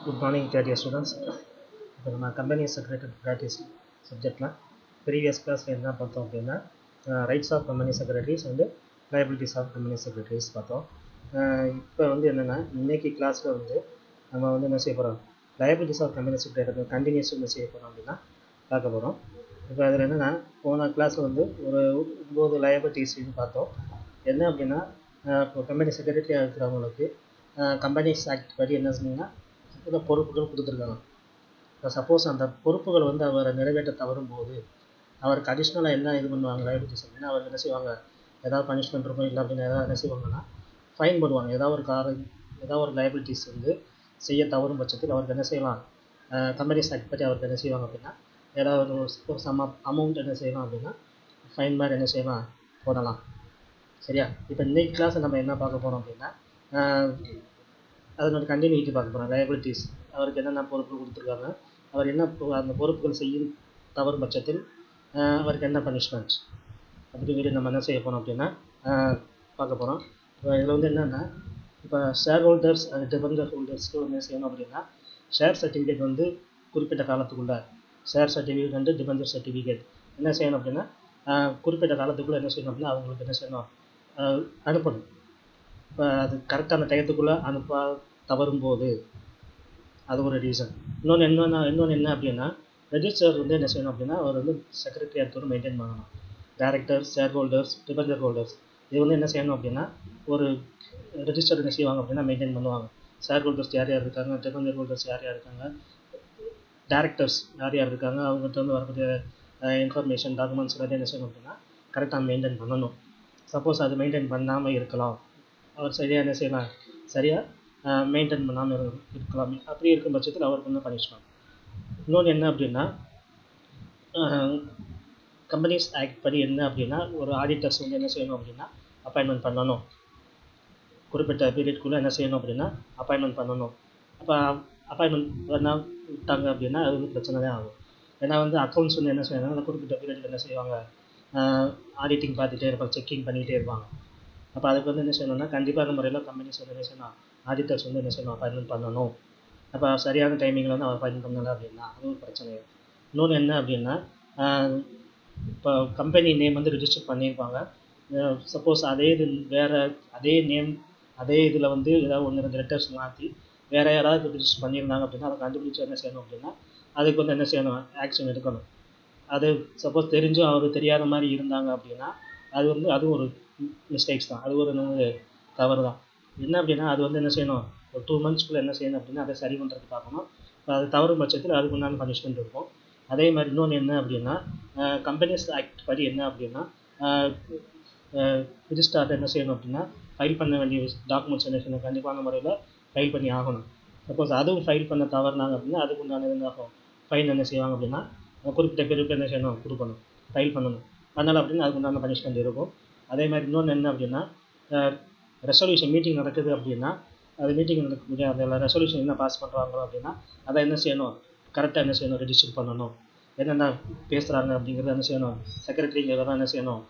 Good morning, dear students. இப்போ நம்ம company secretary practice சப்ஜெக்டில் ப்ரீவியஸ் கிளாஸில் என்ன பார்த்தோம் அப்படின்னா rights of company secretaries and liabilities of company secretaries பார்த்தோம். இப்போ வந்து என்னென்னா இன்றைக்கி கிளாஸில் வந்து நம்ம வந்து என்ன செய்ய போகிறோம், liabilities of company secretary continues என்ன செய்ய போகிறோம் அப்படின்னா பார்க்க போகிறோம். இப்போ அதில் என்னென்னா போன கிளாஸில் வந்து ஒரு 9 லைபிலிட்டிஸ் பார்த்தோம். என்ன அப்படின்னா இப்போ கம்பெனி செக்ரட்டரியாக இருக்கிறவங்களுக்கு கம்பெனிஸ் ஆக்ட் படி என்ன சொன்னீங்கன்னா சில பொறுப்புகள் கொடுத்துருக்காங்க. இப்போ சப்போஸ் அந்த பொறுப்புகள் வந்து அவரை நிறைவேற்ற தவறும் போது அவருக்கு அடிஷ்னலாக என்ன இது பண்ணுவாங்க லைபிலிட்டிஸ் அப்படின்னா அவருக்கு என்ன செய்வாங்க, ஏதாவது பனிஷ்மெண்ட் இருக்கும், இல்லை அப்படின்னு ஏதாவது என்ன செய்வாங்கன்னா ஃபைன் போடுவாங்க. ஏதாவது ஒரு லைபிலிட்டிஸ் வந்து செய்ய தவறும் பட்சத்தில் அவருக்கு என்ன செய்யலாம், கம்பெனிஸ் ஆக்ட் பற்றி அவருக்கு என்ன செய்வாங்க அப்படின்னா ஏதாவது ஒரு சம் அமௌண்ட் என்ன செய்யலாம் அப்படின்னா ஃபைன் மாதிரி என்ன செய்யலாம் போடலாம். சரியா? இப்போ இன்னைக்கு கிளாஸை நம்ம என்ன பார்க்க போகிறோம் அப்படின்னா அதனோட கண்டினியூட்டி பார்க்க போகிறோம். லைபிலிட்டிஸ் அவருக்கு என்னென்ன பொறுப்பு கொடுத்துருக்காங்க, அவர் என்ன அந்த பொறுப்புகள் செய்யும் தவறும் பட்சத்தில் அவருக்கு என்ன பனிஷ்மெண்ட் அப்படிங்கிறது நம்ம என்ன செய்ய போகிறோம் அப்படின்னா பார்க்க போகிறோம். இப்போ இதில் வந்து என்னென்னா இப்போ ஷேர் ஹோல்டர்ஸ் அண்ட் டிபெண்டர் ஹோல்டர்ஸ்க்கு என்ன செய்யணும் அப்படின்னா ஷேர் சர்டிஃபிகேட் வந்து குறிப்பிட்ட காலத்துக்குள்ளே ஷேர் சர்டிஃபிகேட் வந்து டிபெண்டர் சர்டிஃபிகேட் என்ன செய்யணும் அப்படின்னா குறிப்பிட்ட காலத்துக்குள்ளே என்ன செய்யணும் அப்படின்னா அவங்களுக்கு என்ன செய்யணும் அனுப்பணும். இப்போ அது கரெக்டான டயத்துக்குள்ளே அனுப்ப தவறும் போது அது ஒரு ரீசன். இன்னொன்று என்ன அப்படின்னா ரெஜிஸ்டர் வந்து என்ன செய்யணும் அப்படின்னா அவர் வந்து செக்ரட்டரியேட் மெயின்டைன் பண்ணணும். Directors, share holders, defender holders இது வந்து என்ன செய்யணும் அப்படின்னா ஒரு ரெஜிஸ்டர் என்ன செய்வாங்க அப்படின்னா மெயின்டைன் பண்ணுவாங்க. ஷேர் ஹோல்டர்ஸ் யார் யார் இருக்காங்க, டிபெண்டர் ஹோல்டர்ஸ் யார் யார் இருக்காங்க, டைரக்டர்ஸ் யார் யார் இருக்காங்க, அவங்ககிட்ட வந்து வரக்கூடிய இன்ஃபர்மேஷன் டாக்குமெண்ட்ஸ் எல்லாத்தையும் என்ன செய்யணும் அப்படின்னா கரெக்டாக மெயின்டைன் பண்ணணும். சப்போஸ் அது மெயின்டைன் பண்ணாமல் இருக்கலாம், அவர் சரியாக என்ன செய்யலாம், சரியாக மெயின்டைன் பண்ணாமல் இருக்கலாம். அப்படி இருக்கும் பட்சத்தில் அவருக்கு வந்து பனிஷ்மெண்ட். இன்னொன்று என்ன அப்படின்னா கம்பெனிஸ் ஆக்ட் படி என்ன அப்படின்னா ஒரு ஆடிட்டர்ஸ் வந்து என்ன செய்யணும் அப்படின்னா அப்பாயின்மெண்ட் பண்ணணும். குறிப்பிட்ட பீரியட்குள்ளே என்ன செய்யணும் அப்படின்னா அப்பாயின்மெண்ட் பண்ணணும். அப்போ அப்பாயின்மெண்ட் பண்ணால் விட்டாங்க அப்படின்னா அது வந்து பிரச்சனை தான் ஆகும். ஏன்னா வந்து அக்கௌண்ட்ஸ் வந்து என்ன செய்யணும், அந்த குறிப்பிட்ட பீரியடுக்கு என்ன செய்வாங்க, ஆடிட்டிங் பார்த்துட்டே இருப்பாங்க, செக்கிங் பண்ணிகிட்டே இருப்பாங்க. அப்போ அதுக்கு வந்து என்ன செய்யணும்னா கண்டிப்பான முறையில் கம்பெனிஸ் வந்து என்ன செய்யணும், ஆடிட்டர்ஸ் வந்து என்ன செய்யணும் அப்பாயின்மெண்ட் பண்ணணும். அப்போ சரியான டைமிங்கில் வந்து அவர் அப்பாயின்மெண்ட் பண்ணலை அப்படின்னா அது ஒரு பிரச்சனை. இன்னொன்று என்ன அப்படின்னா இப்போ கம்பெனி நேம் வந்து ரிஜிஸ்டர் பண்ணியிருப்பாங்க. சப்போஸ் அதே இது வேறு அதே நேம் அதே இதில் வந்து ஏதாவது ஒன்று 2 லெட்டர்ஸ் மாற்றி வேறு யாராவது ரிஜிஸ்டர் பண்ணியிருந்தாங்க அப்படின்னா அதை கண்டுபிடிச்சி என்ன செய்யணும் அப்படின்னா அதுக்கு வந்து என்ன செய்யணும், ஆக்ஷன் எடுக்கணும். அது சப்போஸ் தெரிஞ்சும் அவர் தெரியாத மாதிரி இருந்தாங்க அப்படின்னா அது வந்து அதுவும் ஒரு மிஸ்டேக்ஸ் தான், அது ஒரு தவறு தான். என்ன அப்படின்னா அது வந்து என்ன செய்யணும், ஒரு 2 monthsக்குள்ளே என்ன செய்யணும் அப்படின்னா அதை சரி பண்ணுறது பார்க்கணும். அது தவறும் பட்சத்தில் அதுக்கு உண்டான பனிஷ்மெண்ட் இருக்கும். அதே மாதிரி இன்னொன்று என்ன அப்படின்னா கம்பெனிஸ் ஆக்ட் படி என்ன அப்படின்னா ரிஜிஸ்டார்ட் என்ன செய்யணும் அப்படின்னா ஃபைல் பண்ண வேண்டிய டாக்குமெண்ட்ஸ் என்ன செய்யணும், கண்டிப்பான முறையில் ஃபைல் பண்ணி ஆகணும். சப்போஸ் அதுவும் ஃபைல் பண்ண தவறுனாங்க அப்படின்னா அதுக்கு உண்டான என்ன ஆகும், ஃபைன் என்ன செய்வாங்க அப்படின்னா குறிப்பிட்ட பேருக்கு என்ன செய்யணும், கொடுக்கணும், ஃபைல் பண்ணணும். அதனால் அப்படின்னா அதுக்கு உண்டான பனிஷ்மெண்ட் இருக்கும். அதே மாதிரி இன்னொன்று என்ன அப்படின்னா ரெசல்யூஷன் மீட்டிங் நடக்குது அப்படின்னா அது மீட்டிங் நடக்கக்கூடிய அதில் ரெசல்யூஷன் என்ன பாஸ் பண்ணுறாங்களோ அப்படின்னா அதை என்ன செய்யணும், கரெக்டாக என்ன செய்யணும், ரெஜிஸ்டர் பண்ணணும். என்னென்ன பேசுகிறாங்க அப்படிங்கிறத என்ன செய்யணும், செக்ரட்டரிங்கிறத தான் என்ன செய்யணும்,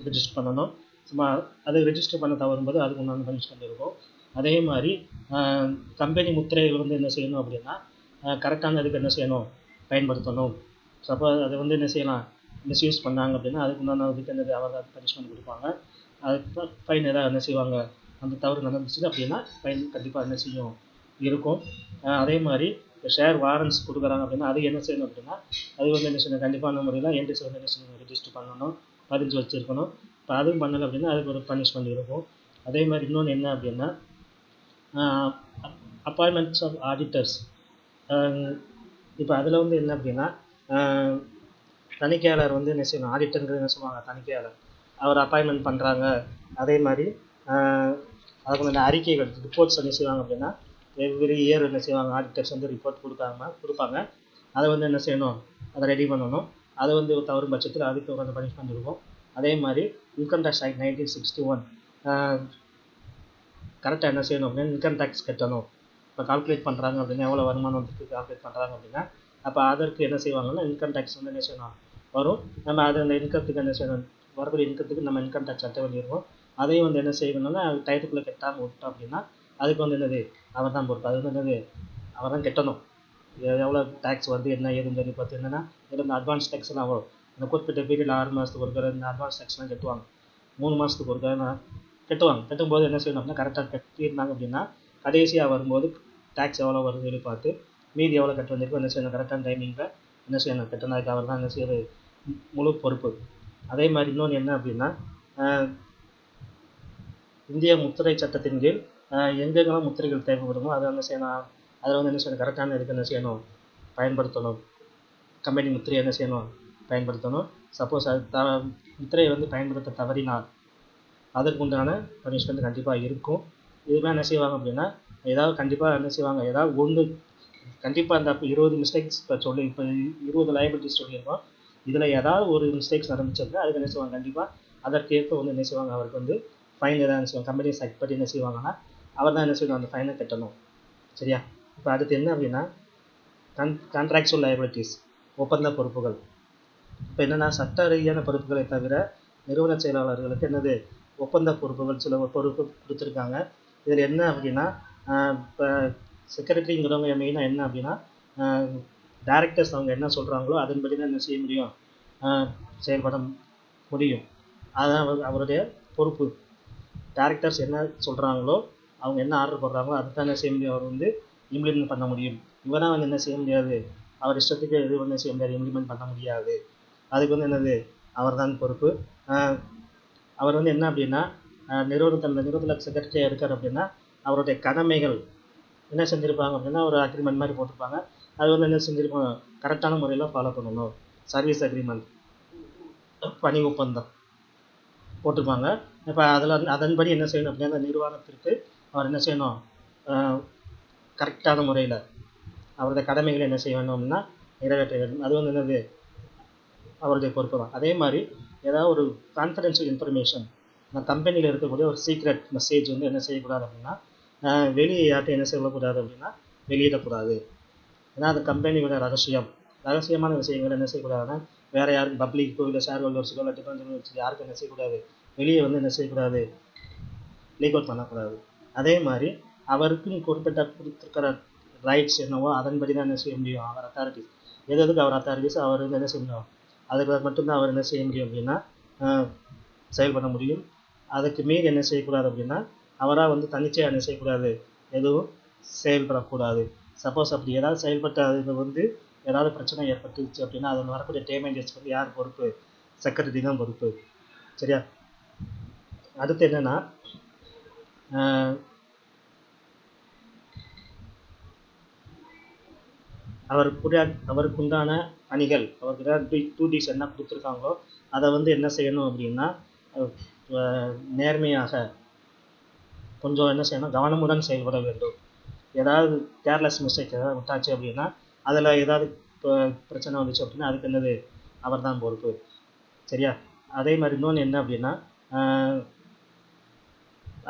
ரெஜிஸ்டர் பண்ணணும். சும்மா அதை ரெஜிஸ்டர் பண்ண தவறும்போது அதுக்கு உண்டான பனிஷ்மெண்ட் இருக்கும். அதே மாதிரி கம்பெனி முத்திரைகள் வந்து என்ன செய்யணும் அப்படின்னா கரெக்டான இதுக்கு என்ன செய்யணும், பயன்படுத்தணும். சப்போஸ் அதை வந்து என்ன செய்யலாம் மிஸ்யூஸ் பண்ணாங்க அப்படின்னா அதுக்கு உண்டான இதுக்கு என்ன அவர் பனிஷ்மெண்ட் கொடுப்பாங்க. அதுக்கு ஃபைன் ஏதாவது என்ன செய்வாங்க, அந்த தவறு நடந்துச்சு அப்படின்னா ஃபைன் கண்டிப்பாக என்ன செய்யும் இருக்கும். அதே மாதிரி இப்போ ஷேர் வாரண்ட்ஸ் கொடுக்குறாங்க அப்படின்னா அது என்ன செய்யணும் அப்படின்னா அது வந்து என்ன செய்யணும், கண்டிப்பான முறையில் என்ட்ரிஸ் வந்து என்ன செய்யணும், ரெஜிஸ்டர் பண்ணணும், பதிஞ்சு வச்சுருக்கணும். இப்போ அதுவும் பண்ணலை அப்படின்னா அதுக்கு ஒரு பனிஷ்மெண்ட் இருக்கும். அதே மாதிரி இன்னொன்று என்ன அப்படின்னா அப்பாயின்மெண்ட்ஸ் ஆஃப் ஆடிட்டர்ஸ். இப்போ அதில் வந்து என்ன அப்படின்னா தணிக்கையாளர் வந்து என்ன செய்யணும், ஆடிட்டருங்கிறது என்ன சொல்லுவாங்க தணிக்கையாளர், அவர் அப்பாயின்மெண்ட் பண்ணுறாங்க. அதே மாதிரி அதுக்கு அறிக்கைகள் ரிப்போர்ட்ஸ் என்ன செய்வாங்க அப்படின்னா எவ்ரி இயர் என்ன செய்வாங்க ஆடிட்டர்ஸ் வந்து ரிப்போர்ட் கொடுப்பாங்க. அதை வந்து என்ன செய்யணும், அதை ரெடி பண்ணணும். அதை வந்து தவறும் பட்சத்தில் அதுக்கு ஒரு பனிஷ்மெண்ட் இருக்கும். அதே மாதிரி இன்கம் டேக்ஸ் ஆக்ட் 1961 கரெக்டாக என்ன செய்யணும் அப்படின்னா இன்கம் டேக்ஸ் கட்டணும். இப்போ கால்குலேட் பண்ணுறாங்க அப்படின்னா எவ்வளோ வருமானத்துக்கு கால்குலேட் பண்ணுறாங்க அப்படின்னா அப்போ அதற்கு என்ன செய்வாங்கன்னா இன்கம் டேக்ஸ் வந்து என்ன செய்யணும் வரும். நம்ம அது அந்த இன்கத்துக்கு என்ன செய்யணும், வரக்கூடிய இன்கத்துக்கு நம்ம இன்கம் டேக்ஸ் கட்ட வேண்டியிருக்கும். அதையும் வந்து என்ன செய்யணும்னா டயத்துக்குள்ளே கட்டாமல் விட்டோம் அப்படின்னா அதுக்கு வந்து என்னது அவர் தான் பொறுப்பு. அது வந்து என்னது அவர் தான் கட்டணும். எவ்வளோ டேக்ஸ் வருது என்ன ஏதுன்னு சொல்லி பார்த்து என்னென்னா இந்த அட்வான்ஸ் டேக்ஸ்லாம் வரும். இந்த குறிப்பிட்ட பீரியட் 6 மாதத்துக்கு ஒருக்கா இந்த அட்வான்ஸ் டேக்ஸ்லாம் கட்டுவாங்க. 3 மாதத்துக்கு ஒருக்கா கட்டுவாங்க. கட்டும்போது என்ன செய்யணும் அப்படின்னா கரெக்டாக கட்டியிருந்தாங்க அப்படின்னா கடைசியாக வரும்போது டேக்ஸ் எவ்வளோ வருதுன்னு சொல்லி பார்த்து மீதி எவ்வளோ கட்ட வந்திருக்கோ என்ன செய்யணும் கரெக்டான டைமிங்கில் என்ன செய்யணும் கட்டினதுக்கு அவர் தான் என்ன செய்யறது முழு பொறுப்பு. அதே மாதிரி இன்னொன்று என்ன அப்படின்னா இந்திய முத்திரை சட்டத்தின் கீழ் எங்கெங்கெல்லாம் முத்திரைகள் தேவைப்படுமோ அதை என்ன செய்யணும் அதில் வந்து என்ன செய்யணும் கரெக்டான இதுக்கு என்ன செய்யணும் பயன்படுத்தணும். கம்பெனி முத்திரையை என்ன செய்யணும் பயன்படுத்தணும். சப்போஸ் அது முத்திரையை வந்து பயன்படுத்த தவறினால் அதற்கு உண்டான பனிஷ்மெண்ட் கண்டிப்பாக இருக்கும். இதுமே என்ன செய்வாங்க அப்படின்னா ஏதாவது கண்டிப்பாக என்ன செய்வாங்க ஏதாவது ஒன்று கண்டிப்பாக அந்த 20 மிஸ்டேக்ஸ் இப்போ 20 லைபிலிட்டிஸ் சொல்லியிருக்கோம். இதில் ஏதாவது ஒரு மிஸ்டேக்ஸ் நடந்துச்சு அப்படின்னா அதுக்கு என்ன செய்வாங்க கண்டிப்பாக அதற்கேற்ப வந்து என்ன செய்வாங்க அவருக்கு வந்து ஃபைன் ஏதாவது என்ன செய்வாங்க கம்பெனி செக் பண்ணி என்ன செய்வாங்கன்னா அவர் தான் என்ன செய்யணும் அந்த ஃபைனை கட்டணும். சரியா? இப்போ அடுத்து என்ன அப்படின்னா கான்ட்ராக்சுவல் லைபிலிட்டிஸ் ஒப்பந்த பொறுப்புகள். இப்போ என்னென்னா சட்ட ரீதியான பொறுப்புகளை தவிர நிறுவன செயலாளர்களுக்கு என்னது ஒப்பந்த பொறுப்புகள் சில பொறுப்பு கொடுத்துருக்காங்க. இதில் என்ன அப்படின்னா இப்போ செக்ரட்டரிங்கிறவங்க மெயினாக என்ன அப்படின்னா டைரக்டர்ஸ் அவங்க என்ன சொல்கிறாங்களோ அதன்படி தான் என்ன செய்ய முடியும் செயல்பட முடியும். அதுதான் அவருடைய பொறுப்பு. டைரக்டர்ஸ் என்ன சொல்கிறாங்களோ அவங்க என்ன ஆர்டர் போடுறாங்களோ அதை தான் என்ன செய்ய முடியும் அவர் வந்து இம்ப்ளிமெண்ட் பண்ண முடியும். இவராக வந்து என்ன செய்ய முடியாது அவர் இஷ்டத்துக்கு எது வந்து செய்ய முடியாது இம்ப்ளிமெண்ட் பண்ண முடியாது. அதுக்கு வந்து என்னது அவர் தான் பொறுப்பு. அவர் வந்து என்ன அப்படின்னா நிறுவனத்தில் செக்ரட்டரியாக இருக்கார் அப்படின்னா அவருடைய கடமைகள் என்ன செஞ்சுருப்பாங்க அப்படின்னா ஒரு அக்ரிமெண்ட் மாதிரி போட்டிருப்பாங்க. அது வந்து என்ன செஞ்சுருப்பாங்க கரெக்டான முறையில் ஃபாலோ பண்ணணும். சர்வீஸ் அக்ரிமெண்ட் பணி ஒப்பந்தம் போட்டிருப்பாங்க. இப்போ அதில் அதன்படி என்ன செய்யணும் அப்படின்னா அந்த நிறுவனத்திற்கு அவர் என்ன செய்யணும் கரெக்டான முறையில் அவருடைய கடமைகளை என்ன செய்ய வேண்டும் அப்படின்னா நிறைவேற்ற வேண்டும். அது வந்து என்னது அவருடைய பொறுப்பு தான். அதே மாதிரி ஏதாவது ஒரு கான்ஃபிடென்ஷியல் இன்ஃபர்மேஷன் கம்பெனியில் இருக்கக்கூடிய ஒரு சீக்ரெட் மெசேஜ் வந்து என்ன செய்யக்கூடாது அப்படின்னா வெளியே யார்கிட்ட என்ன செய்யக்கூடாது அப்படின்னா வெளியிடக்கூடாது. ஏன்னா அது கம்பெனியோட ரகசியமான விஷயங்கள் என்ன செய்யக்கூடாதுன்னா வேறு யாருக்கு பப்ளிக்கோ இல்லை ஷேர் ஹோல்டர்ஸுக்கோ இல்லை டிஃபரன்ஸ் யாருக்கும் என்ன செய்யக்கூடாது வெளியே வந்து என்ன செய்யக்கூடாது லீக் அவுட் பண்ணக்கூடாது. அதே மாதிரி அவருக்குன்னு கொடுத்துருக்கிற ரைட்ஸ் என்னவோ அதன்படி தான் என்ன செய்ய முடியும் அவர் அத்தாரிட்டிஸ் எதுக்கு அவர் அத்தாரிட்டிஸ் அவர் வந்து என்ன செய்யணும் அதுக்கு மட்டும்தான் அவர் என்ன செய்ய முடியும் அப்படின்னா செயல்பட முடியும். அதுக்கு மீறி என்ன செய்யக்கூடாது அப்படின்னா அவராக வந்து தன்னிச்சையாக என்ன செய்யக்கூடாது எதுவும் செயல்படக்கூடாது. சப்போஸ் அப்படி ஏதாவது செயல்பட்ட அது வந்து ஏதாவது பிரச்சனை ஏற்பட்டுச்சு அப்படின்னா அதில் வரக்கூடிய டேமேஜஸ் வந்து யார் பொறுப்பு செக்ரட்டரி தான் பொறுப்பு. சரியா? அடுத்து என்னென்னா அவருக்குண்டான பணிகள் அவருக்கு டியூட்டிஸ் என்ன கொடுத்துருக்காங்களோ அதை வந்து என்ன செய்யணும் அப்படின்னா நேர்மையாக கொஞ்சம் என்ன செய்யணும் கவனமுடன் செயல்பட வேண்டும். ஏதாவது கேர்லெஸ் மிஸ்டேக் ஏதாவது விட்டாச்சு அப்படின்னா அதில் ஏதாவது பிரச்சனை வந்துச்சு அப்படின்னா அதுக்கு என்னது அவர் தான் பொறுப்பு. சரியா? அதே மாதிரி இன்னொன்று என்ன அப்படின்னா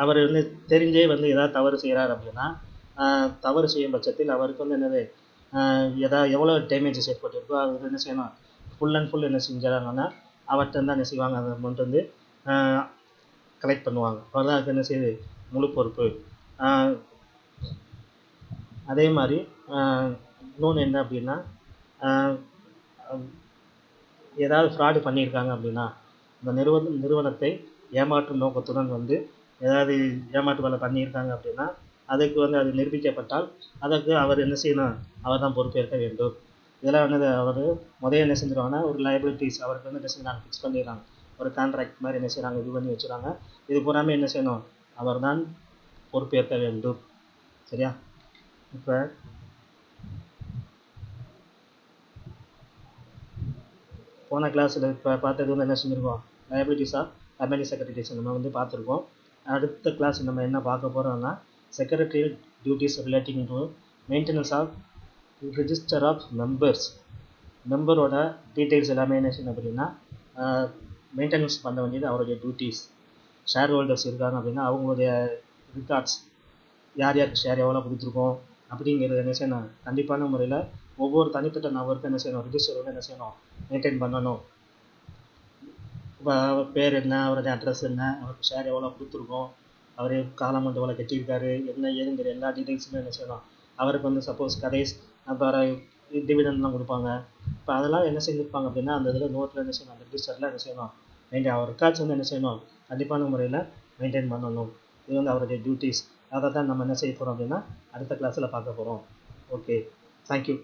அவர் வந்து தெரிஞ்சே வந்து ஏதாவது தவறு செய்கிறார் அப்படின்னா தவறு செய்யும் பட்சத்தில் அவருக்கு வந்து என்னது ஏதாவது எவ்வளோ டேமேஜஸ் ஏற்பட்டிருக்கோ அது என்ன செய்யணும் ஃபுல் அண்ட் ஃபுல் என்ன செஞ்சாங்கன்னா அவர்கிட்ட தான் என்ன செய்வாங்க அதை அமௌண்ட் வந்து கலெக்ட் பண்ணுவாங்க. அவர் தான் அதுக்கு என்ன செய்யுது முழு பொறுப்பு. அதே மாதிரி இன்னொன்று என்ன அப்படின்னா ஏதாவது ஃப்ராடு பண்ணியிருக்காங்க அப்படின்னா இந்த நிறுவனத்தை ஏமாற்றும் நோக்கத்துடன் வந்து ஏதாவது ஏமாற்று வேலை பண்ணியிருக்காங்க அப்படின்னா அதுக்கு வந்து அது நிரூபிக்கப்பட்டால் அதற்கு அவர் என்ன செய்யணும் அவர் தான் பொறுப்பேற்க வேண்டும். இதெல்லாம் வந்து அவர் முதல்ல என்ன செஞ்சிருவாங்கன்னா ஒரு லைபிலிட்டிஸ் அவருக்கு வந்து என்ன செய்யறாங்க ஃபிக்ஸ் பண்ணிடுறாங்க. ஒரு கான்ட்ராக்ட் மாதிரி என்ன செய்கிறாங்க இது பண்ணி வச்சுறாங்க. இது பூராமே என்ன செய்யணும் அவர் தான் பொறுப்பேற்க வேண்டும். சரியா? இப்போ போன கிளாஸில் இப்போ பார்த்தது வந்து என்ன செஞ்சுருக்கோம் லைபிலிட்டிஸ் ஆஃப் கம்பெனி செக்ரட்டரிஸ் நம்ம வந்து பார்த்துருக்கோம். அடுத்த கிளாஸ் நம்ம என்ன பார்க்க போகிறோம்னா secretarial duties relating to maintenance of register of மெம்பரோட டீட்டெயில்ஸ் எல்லாமே என்ன செய்யணும் அப்படின்னா மெயின்டெனன்ஸ் பண்ண வேண்டியது அவருடைய டியூட்டிஸ். ஷேர் ஹோல்டர்ஸ் இருக்காங்க அப்படின்னா அவங்களுடைய ரிகார்ட்ஸ் யார் யாருக்கு ஷேர் எவ்வளோ கொடுத்துருக்கோம் அப்படிங்கிறது என்ன செய்யணும் கண்டிப்பான முறையில் ஒவ்வொரு தனிப்பட்ட நபருக்கும் என்ன செய்யணும் ரிஜிஸ்டர் வந்து என்ன செய்யணும் மெயின்டைன் பண்ணணும். இப்போ அவர் பேர் என்ன அவருடைய அட்ரஸ் என்ன அவருக்கு ஷேர் எவ்வளோ கொடுத்துருக்கோம் அவர் காலம் வந்து எவ்வளோ கட்டியிருக்காரு என்ன ஏதுங்கிற எல்லா டீட்டெயில்ஸுமே என்ன செய்யணும் அவருக்கு வந்து சப்போஸ் கடைஸ் அப்புறம் டிவிடெண்ட்லாம் கொடுப்பாங்க. இப்போ அதெல்லாம் என்ன செஞ்சுருப்பாங்க அப்படின்னா அந்த இதில் நோட்டில் என்ன செய்யணும், அந்த ரிஜிஸ்டரில் என்ன செய்யணும், மெயின்டைன் அவர் ரெக்கார்ட்ஸ் வந்து என்ன செய்யணும், கண்டிப்பான முறையில் மெயின்டைன் பண்ணணும். இது வந்து அவருடைய டியூட்டிஸ். அதை தான் நம்ம என்ன செய்ய போகிறோம் அப்படின்னா அடுத்த கிளாஸில் பார்க்க போகிறோம். Okay, thank you.